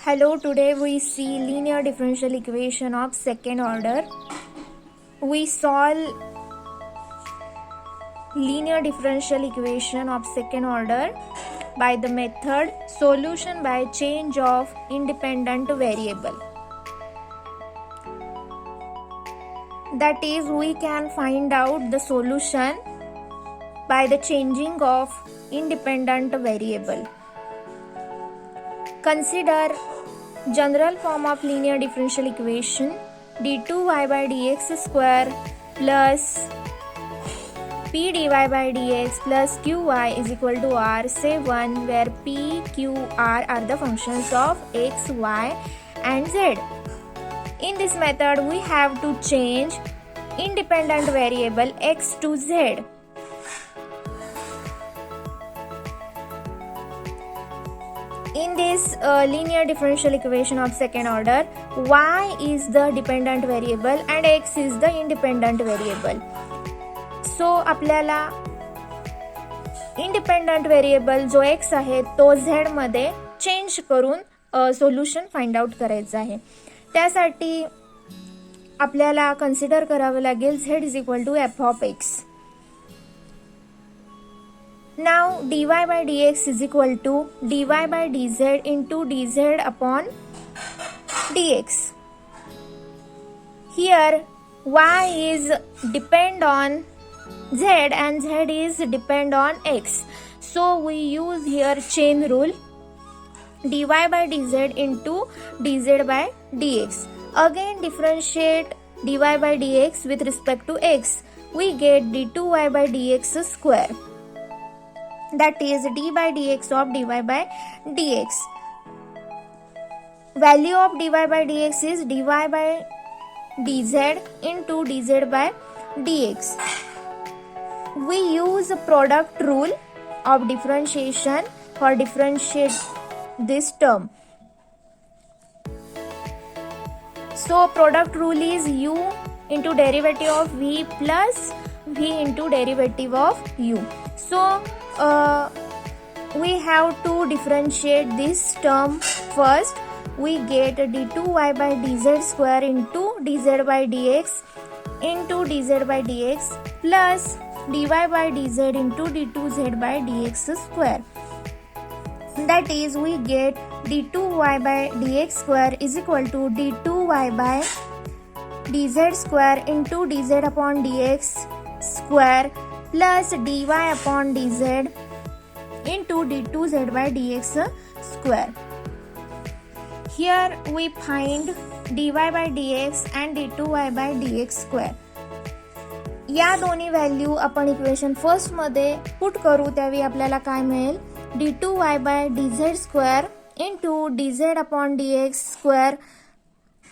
Hello, today we see linear differential equation of second order. We solve linear differential equation of second order by the method solution by change of independent variable. That is, we can find out the solution by the changing of independent variable. Consider general form of linear differential equation d2y by dx square plus p dy by dx plus qy is equal to r. Say 1 where p, q, r are the functions of x, y and z. In this method we have to change independent variable x to z. In this linear differential equation of second order, y is the dependent variable and x is the independent variable. So आपल्याला independent variable जो x आहे तो z मध्ये change करून solution find out करायचं आहे. त्यासाठी आपल्याला कन्सिडर करावं लागेल z is equal to f of x. Now dy by dx is equal to dy by dz into dz upon dx. Here y is depend on z and z is depend on x. So we use here chain rule, dy by dz into dz by dx. Again differentiate dy by dx with respect to x. We get d2y by dx square. That is d by dx of dy by dx. Value of dy by dx is dy by dz into dz by dx. We use product rule of differentiation for differentiate this term. So product rule is u into derivative of v plus v into derivative of u. So we have to differentiate this term first. We get d2y by dz square into dz by dx into dz by dx plus dy by dz into d2z by dx square. That is, we get d2y by dx square is equal to d2y by dz square into dz upon dx square plus dy upon dz into d2z by dx square. Here we find dy by dx and d2y by dx square. या दोन्ही value आपण equation first मध्ये put करू त्यावेळी आपल्याला काय मिळेल, d2y by dz square into dz upon dx square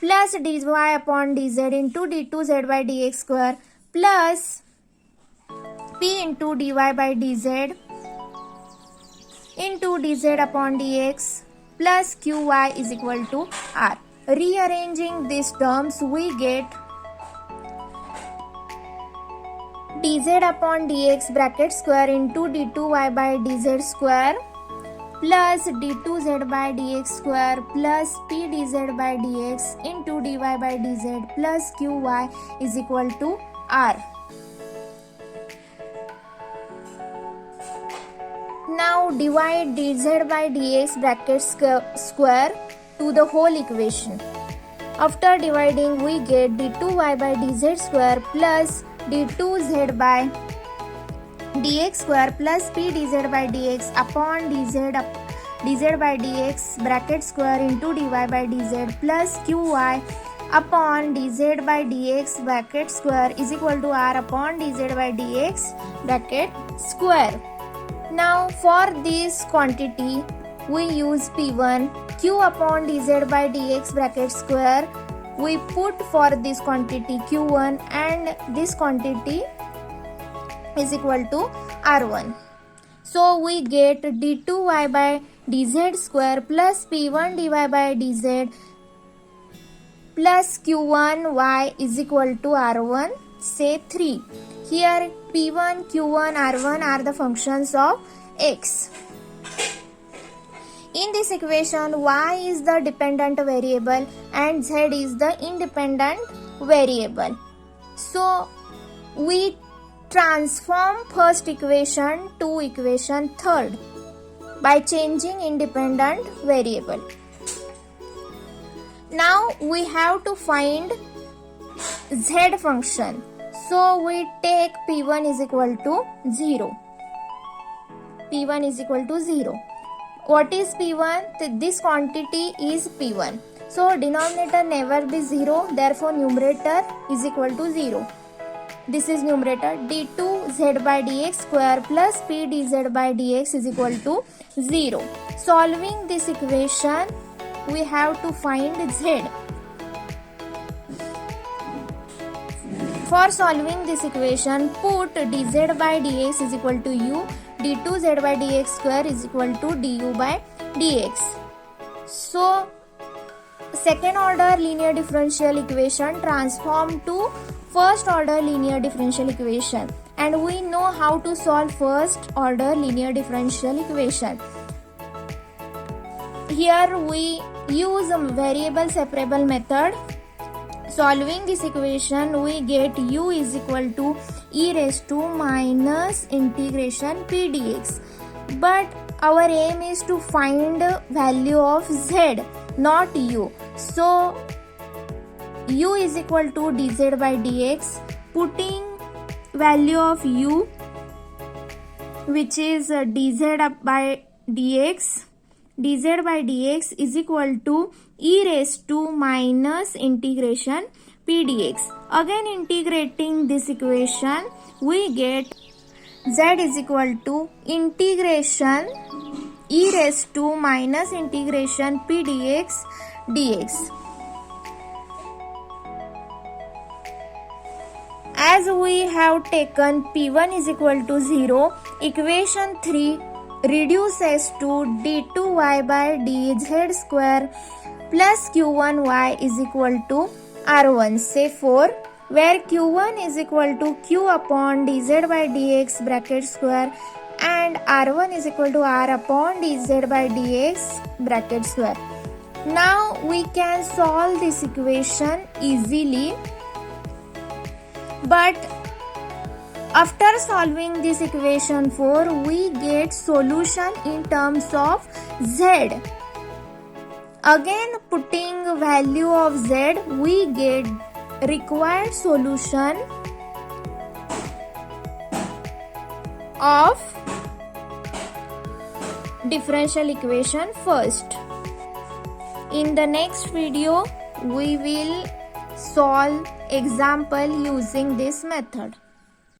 plus dy upon dz into d2z by dx square plus p into dy by dz into dz upon dx plus qy is equal to r. Rearranging these terms we get dz upon dx bracket square into d2y by dz square plus d2z by dx square plus p dz by dx into dy by dz plus qy is equal to r. Now divide dz by dx bracket square to the whole equation. After dividing we get d2y by dz square plus d2z by dx square plus p dz by dx upon dz by dx bracket square into dy by dz plus qy upon dz by dx bracket square is equal to r upon dz by dx bracket square. Now for this quantity we use p1 q upon dz by dx bracket square. We put for this quantity q1 and this quantity is equal to r1. So we get d2y by dz square plus p1 dy by dz plus q1 y is equal to r1. Say 3. Here p1, q1, r1 are the functions of x. In this equation, y is the dependent variable and z is the independent variable. So we transform first equation to equation third by changing independent variable. Now we have to find z function. So we take p1 is equal to 0. p1 is equal to 0. What is p1? This quantity is p1. So denominator never be 0. Therefore numerator is equal to 0. This is numerator. d2z by dx square plus p dz by dx is equal to 0. Solving this equation, we have to find z. For solving this equation, put dz by dx is equal to u, d2z by dx square is equal to du by dx. So, second order linear differential equation transform to first order linear differential equation, and we know how to solve first order linear differential equation. Here we use a variable separable method. Solving this equation, we get u is equal to e raised to minus integration p dx. But our aim is to find value of z, not u. So u is equal to dz by dx. Putting value of u, which is dz by dx. dz by dx is equal to e raised to minus integration p dx. Again integrating this equation, we get z is equal to integration e raised to minus integration p dx dx. As we have taken p1 is equal to 0, equation 3 reduces to d2y by dz square plus q1y is equal to r1 say 4, where q1 is equal to q upon dz by dx bracket square and r1 is equal to r upon dz by dx bracket square. Now we can solve this equation easily, but after solving this equation 4, we get solution in terms of z. Again putting value of z, we get required solution of differential equation first. In the next video, we will solve example using this method.